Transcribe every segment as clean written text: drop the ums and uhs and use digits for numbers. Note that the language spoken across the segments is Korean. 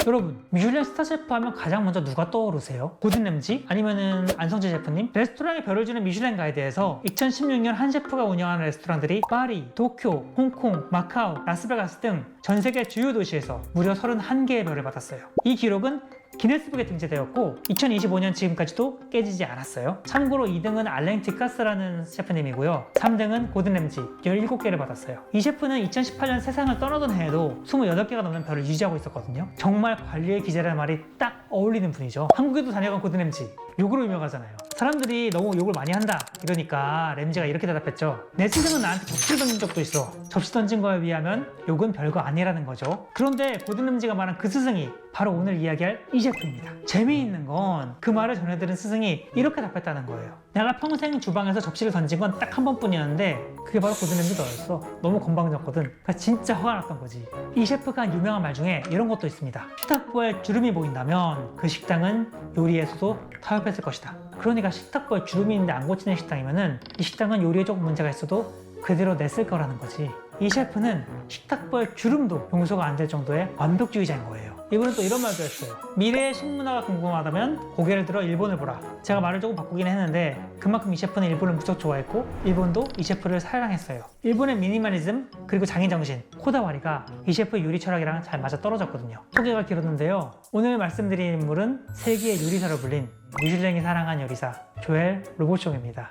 여러분, 미슐랭 스타셰프 하면 가장 먼저 누가 떠오르세요? 고든 램지? 아니면은 안성재 셰프님? 레스토랑에 별을 주는 미슐랭 가이드에서 2016년 한 셰프가 운영하는 레스토랑들이 파리, 도쿄, 홍콩, 마카오, 라스베가스 등 전 세계 주요 도시에서 무려 31개의 별을 받았어요. 이 기록은 기네스북에 등재되었고 2025년 지금까지도 깨지지 않았어요. 참고로 2등은 알랭 디카스라는 셰프님이고요. 3등은 고든 램지 17개를 받았어요. 이 셰프는 2018년 세상을 떠나던 해에도 28개가 넘는 별을 유지하고 있었거든요. 정말 관리의 기재라는 말이 딱 어울리는 분이죠. 한국에도 다녀간 고든 램지, 욕으로 유명하잖아요. 사람들이 너무 욕을 많이 한다 이러니까 램지가 이렇게 대답했죠. 내 스승은 나한테 접시를 던진 적도 있어. 접시 던진 거에 비하면 욕은 별거 아니라는 거죠. 그런데 고든 램지가 말한 그 스승이 바로 오늘 이야기할 이 셰프입니다. 재미있는 건 그 말을 전해들은 스승이 이렇게 답했다는 거예요. 내가 평생 주방에서 접시를 던진 건 딱 한 번뿐이었는데 그게 바로 고든 램지 너였어. 너무 건방졌거든. 그러니까 진짜 화가 났던 거지. 이 셰프가 한 유명한 말 중에 이런 것도 있습니다. 식탁보에 주름이 보인다면 그 식당은 요리에서도 타협했을 것이다. 그러니까 식탁보에 주름이 있는데 안 고치는 식당이면은 이 식당은 요리에 조금 문제가 있어도 그대로 냈을 거라는 거지. 이 셰프는 식탁보에 주름도 용서가 안 될 정도의 완벽주의자인 거예요. 이분은 또 이런 말도 했어요. 미래의 식문화가 궁금하다면 고개를 들어 일본을 보라. 제가 말을 조금 바꾸긴 했는데 그만큼 이 셰프는 일본을 무척 좋아했고 일본도 이 셰프를 사랑했어요. 일본의 미니멀리즘 그리고 장인정신, 코다와리가 이 셰프의 요리 철학이랑 잘 맞아 떨어졌거든요. 소개가 길었는데요. 오늘 말씀드린 인물은 세계의 요리사로 불린 미슐랭이 사랑한 요리사 조엘 로부숑입니다.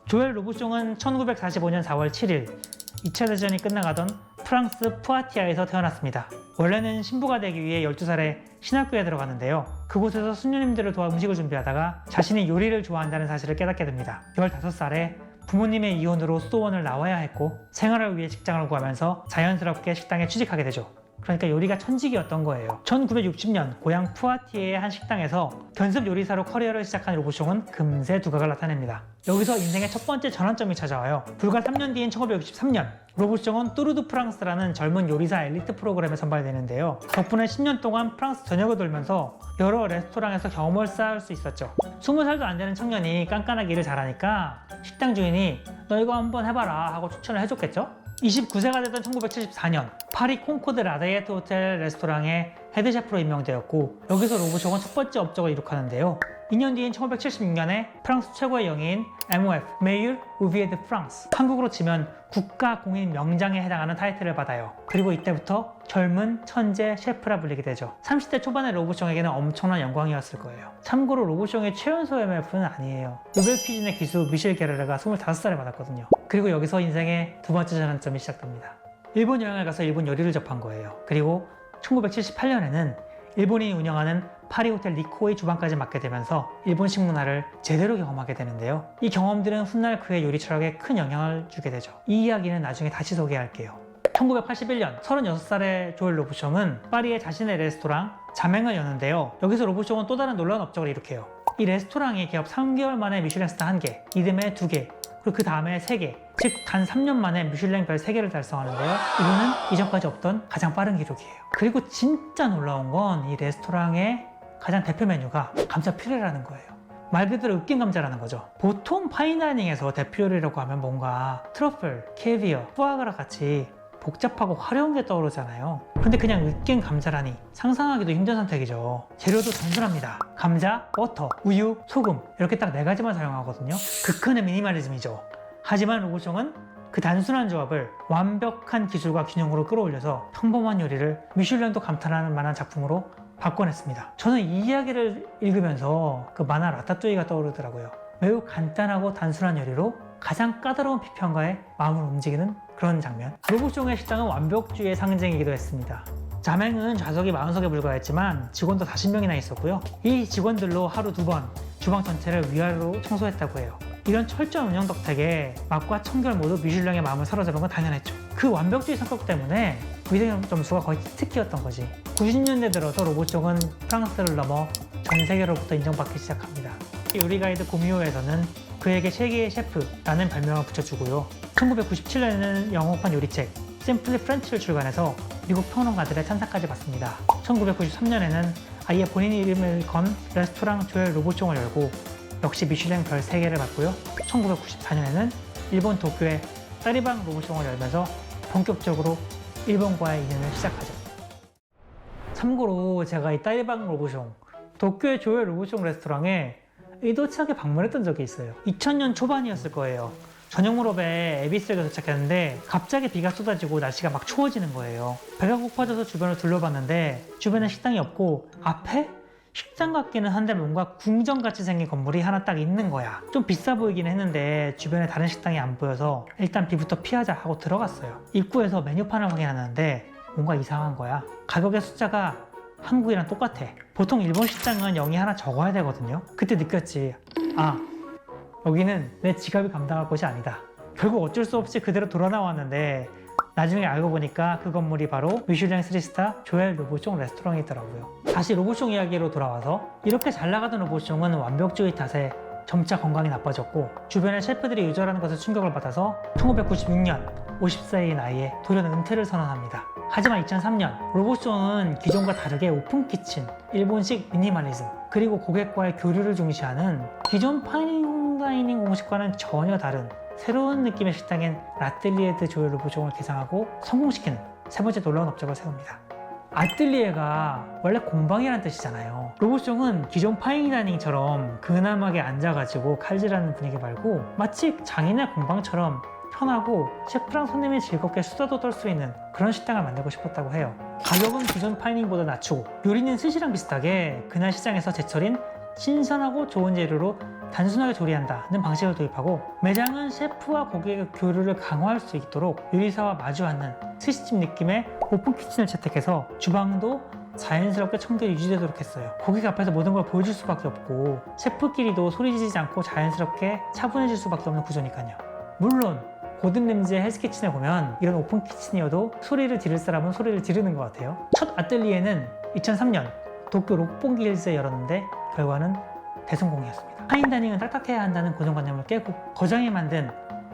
조엘 로부숑은 1945년 4월 7일 2차 대전이 끝나가던 프랑스 푸아티아에서 태어났습니다. 원래는 신부가 되기 위해 12살에 신학교에 들어갔는데요. 그곳에서 수녀님들을 도와 음식을 준비하다가 자신이 요리를 좋아한다는 사실을 깨닫게 됩니다. 15살에 부모님의 이혼으로 수도원을 나와야 했고 생활을 위해 직장을 구하면서 자연스럽게 식당에 취직하게 되죠. 그러니까 요리가 천직이었던 거예요. 1960년 고향 푸아티에의 한 식당에서 견습 요리사로 커리어를 시작한 로부숑은 금세 두각을 나타냅니다. 여기서 인생의 첫 번째 전환점이 찾아와요. 불과 3년 뒤인 1963년 로부숑은 뚜르드 프랑스라는 젊은 요리사 엘리트 프로그램에 선발되는데요. 덕분에 10년 동안 프랑스 전역을 돌면서 여러 레스토랑에서 경험을 쌓을 수 있었죠. 20살도 안 되는 청년이 깐깐하게 일을 잘하니까 식당 주인이 너 이거 한번 해봐라 하고 추천을 해줬겠죠. 29세가 되던 1974년 파리 콩코드 라데이트 호텔 레스토랑의 헤드셰프로 임명되었고 여기서 로부숑은 첫 번째 업적을 이룩하는데요. 2년 뒤인 1976년에 프랑스 최고의 영예인 MOF, 메이율 우비에 드 프랑스, 한국으로 치면 국가공인 명장에 해당하는 타이틀을 받아요. 그리고 이때부터 젊은 천재 셰프라 불리게 되죠. 30대 초반의 로부숑에게는 엄청난 영광이었을 거예요. 참고로 로부숑의 최연소 MOF는 아니에요. 노벨 퀴즈의 기수 미셸 게르르가 25살에 받았거든요. 그리고 여기서 인생의 두 번째 전환점이 시작됩니다. 일본 여행을 가서 일본 요리를 접한 거예요. 그리고 1978년에는 일본인이 운영하는 파리 호텔 니코의 주방까지 맡게 되면서 일본식 문화를 제대로 경험하게 되는데요. 이 경험들은 훗날 그의 요리 철학에 큰 영향을 주게 되죠. 이 이야기는 나중에 다시 소개할게요. 1981년 36살의 조엘 로부숑은 파리의 자신의 레스토랑 자맹을 여는데요. 여기서 로부숑은 또 다른 놀라운 업적을 일으켜요. 이 레스토랑이 개업 3개월 만에 미슐랭 스타 1개, 이듬해 2개, 그리고 그 다음에 3개, 즉 단 3년 만에 미슐랭 별 3개를 달성하는데요. 이거는 이전까지 없던 가장 빠른 기록이에요. 그리고 진짜 놀라운 건 이 레스토랑의 가장 대표 메뉴가 감자 퓨레라는 거예요. 말 그대로 으깬 감자라는 거죠. 보통 파인다이닝에서 대표 요리라고 하면 뭔가 트러플, 캐비어, 푸아그라 같이 복잡하고 화려한 게 떠오르잖아요. 근데 그냥 으깬 감자라니 상상하기도 힘든 선택이죠. 재료도 단순합니다. 감자, 버터, 우유, 소금 이렇게 딱 4가지만 사용하거든요. 극한의 미니멀리즘이죠. 하지만 로부숑은 그 단순한 조합을 완벽한 기술과 균형으로 끌어올려서 평범한 요리를 미슐랭도 감탄할 만한 작품으로 바꿔냈습니다. 저는 이 이야기를 읽으면서 그 만화 라따뚜이가 떠오르더라고요. 매우 간단하고 단순한 요리로 가장 까다로운 비평가에 마음을 움직이는 그런 장면. 로부숑의 식당은 완벽주의의 상징이기도 했습니다. 자맹은 좌석이 40석에 불과했지만 직원도 40명이나 있었고요. 이 직원들로 하루 2번 주방 전체를 위아래로 청소했다고 해요. 이런 철저한 운영 덕택에 맛과 청결 모두 미슐랭의 마음을 사로잡은 건 당연했죠. 그 완벽주의 성격 때문에 위생 점수가 거의 특기였던 거지. 90년대 들어서 로부숑은 프랑스를 넘어 전 세계로부터 인정받기 시작합니다. 요리 가이드 고미호에서는 그에게 세계의 셰프라는 별명을 붙여주고요. 1997년에는 영어판 요리책 심플리 프렌치를 출간해서 미국 평론가들의 찬사까지 받습니다. 1993년에는 아예 본인 이름을 건 레스토랑 조엘 로부숑을 열고 역시 미슐랭 별 3개를 받고요. 1994년에는 일본 도쿄에 사리방 로부숑을 열면서 본격적으로 일본과의 인연을 시작하죠. 참고로 제가 이 따이방 로보숑 도쿄의 조엘 로보숑 레스토랑에 의도치 않게 방문했던 적이 있어요. 2000년 초반이었을 거예요. 저녁 무렵에 에비스에 도착했는데 갑자기 비가 쏟아지고 날씨가 막 추워지는 거예요. 배가 고파져서 주변을 둘러봤는데 주변에 식당이 없고 앞에 식당 같기는 한데 뭔가 궁전같이 생긴 건물이 하나 딱 있는 거야. 좀 비싸 보이긴 했는데 주변에 다른 식당이 안 보여서 일단 비부터 피하자 하고 들어갔어요. 입구에서 메뉴판을 확인하는데 뭔가 이상한 거야. 가격의 숫자가 한국이랑 똑같아. 보통 일본 식당은 0이 하나 적어야 되거든요. 그때 느꼈지. 아, 여기는 내 지갑이 감당할 곳이 아니다. 결국 어쩔 수 없이 그대로 돌아 나왔는데 나중에 알고 보니까 그 건물이 바로 미슐랭 3스타 조엘 로보숑 레스토랑이더라고요. 다시 로보숑 이야기로 돌아와서 이렇게 잘 나가던 로보숑은 완벽주의 탓에 점차 건강이 나빠졌고 주변의 셰프들이 유저라는 것에 충격을 받아서 1996년 50세의 나이에 돌연 은퇴를 선언합니다. 하지만 2003년 로보숑은 기존과 다르게 오픈 키친, 일본식 미니멀리즘, 그리고 고객과의 교류를 중시하는 기존 파인 다이닝 공식과는 전혀 다른 새로운 느낌의 식당인 라뜰리에드 조엘 로보숑을 개장하고 성공시키는 세 번째 놀라운 업적을 세웁니다. 아뜰리에가 원래 공방이라는 뜻이잖아요. 로보숑은 기존 파인다이닝처럼 근엄하게 앉아가지고 칼질하는 분위기 말고 마치 장인의 공방처럼 편하고 셰프랑 손님이 즐겁게 수다도 떨 수 있는 그런 식당을 만들고 싶었다고 해요. 가격은 기존 파이닝보다 낮추고 요리는 스시랑 비슷하게 그날 시장에서 제철인 신선하고 좋은 재료로 단순하게 조리한다는 방식을 도입하고 매장은 셰프와 고객의 교류를 강화할 수 있도록 요리사와 마주 앉는 스시집 느낌의 오픈 키친을 채택해서 주방도 자연스럽게 청결이 유지되도록 했어요. 고객 앞에서 모든 걸 보여줄 수밖에 없고 셰프끼리도 소리 지르지 않고 자연스럽게 차분해질 수밖에 없는 구조니까요. 물론 고든 램지의 헬스키친에 보면 이런 오픈 키친이어도 소리를 지를 사람은 소리를 지르는 것 같아요. 첫 아뜰리에는 2003년 도쿄 록본기 힐즈에 열었는데 결과는 대성공이었습니다. 파인다이닝은 딱딱해야 한다는 고정관념을 깨고 거장이 만든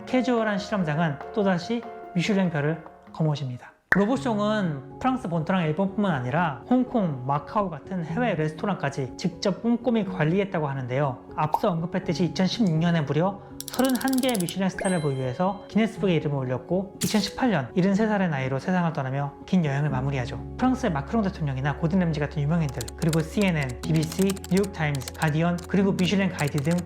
캐주얼한 실험장은 또다시 미슐랭 별을 거머쥡니다. 로보숑은 프랑스 본토랑 일본뿐만 아니라 홍콩, 마카오 같은 해외 레스토랑까지 직접 꼼꼼히 관리했다고 하는데요. 앞서 언급했듯이 2016년에 무려 31개의 미슐랭 스타를 보유해서 기네스북에 이름을 올렸고 2018년 73살의 나이로 세상을 떠나며 긴 여행을 마무리하죠. 프랑스의 마크롱 대통령이나 고든 램지 같은 유명인들, 그리고 CNN, BBC, 뉴욕타임스, 가디언, 그리고 미슐랭 가이드 등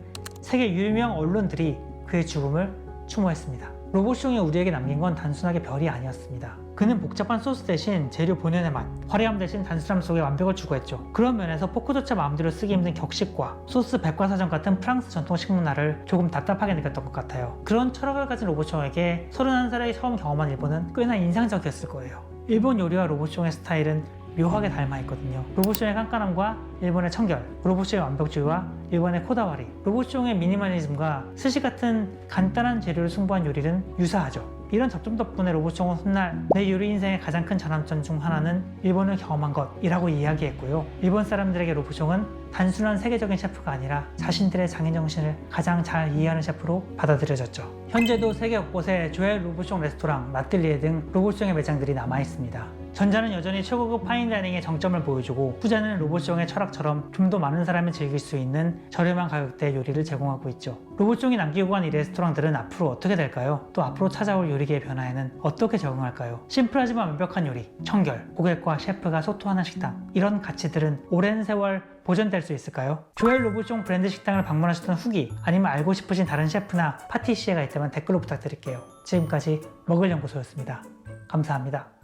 세계 유명 언론들이 그의 죽음을 추모했습니다. 로보숑이 우리에게 남긴 건 단순하게 별이 아니었습니다. 그는 복잡한 소스 대신 재료 본연의 맛, 화려함 대신 단순함 속에 완벽을 추구했죠. 그런 면에서 포크조차 마음대로 쓰기 힘든 격식과 소스 백과사전 같은 프랑스 전통 식문화를 조금 답답하게 느꼈던 것 같아요. 그런 철학을 가진 로보숑에게 31살에 처음 경험한 일본은 꽤나 인상적이었을 거예요. 일본 요리와 로보숑의 스타일은 묘하게 닮아 있거든요. 로보숑의 깐깐함과 일본의 청결, 로보숑의 완벽주의와 일본의 코다와리, 로보숑의 미니멀리즘과 스시 같은 간단한 재료를 승부한 요리는 유사하죠. 이런 접점 덕분에 로보숑은 훗날 내 요리 인생의 가장 큰 전환점 중 하나는 일본을 경험한 것이라고 이야기했고요. 일본 사람들에게 로보숑은 단순한 세계적인 셰프가 아니라 자신들의 장인정신을 가장 잘 이해하는 셰프로 받아들여졌죠. 현재도 세계 곳곳에 조엘 로보숑 레스토랑, 라뜰리에 등 로보숑의 매장들이 남아있습니다. 전자는 여전히 최고급 파인다이닝의 정점을 보여주고 후자는 로보숑의 철학처럼 좀 더 많은 사람이 즐길 수 있는 저렴한 가격대의 요리를 제공하고 있죠. 로보숑이 남기고 간 이 레스토랑들은 앞으로 어떻게 될까요? 또 앞으로 찾아올 요리계의 변화에는 어떻게 적응할까요? 심플하지만 완벽한 요리, 청결, 고객과 셰프가 소통하는 식당, 이런 가치들은 오랜 세월 보존될 수 있을까요? 조엘 로보숑 브랜드 식당을 방문하셨던 후기, 아니면 알고 싶으신 다른 셰프나 파티시에가 있다면 댓글로 부탁드릴게요. 지금까지 먹을연구소였습니다. 감사합니다.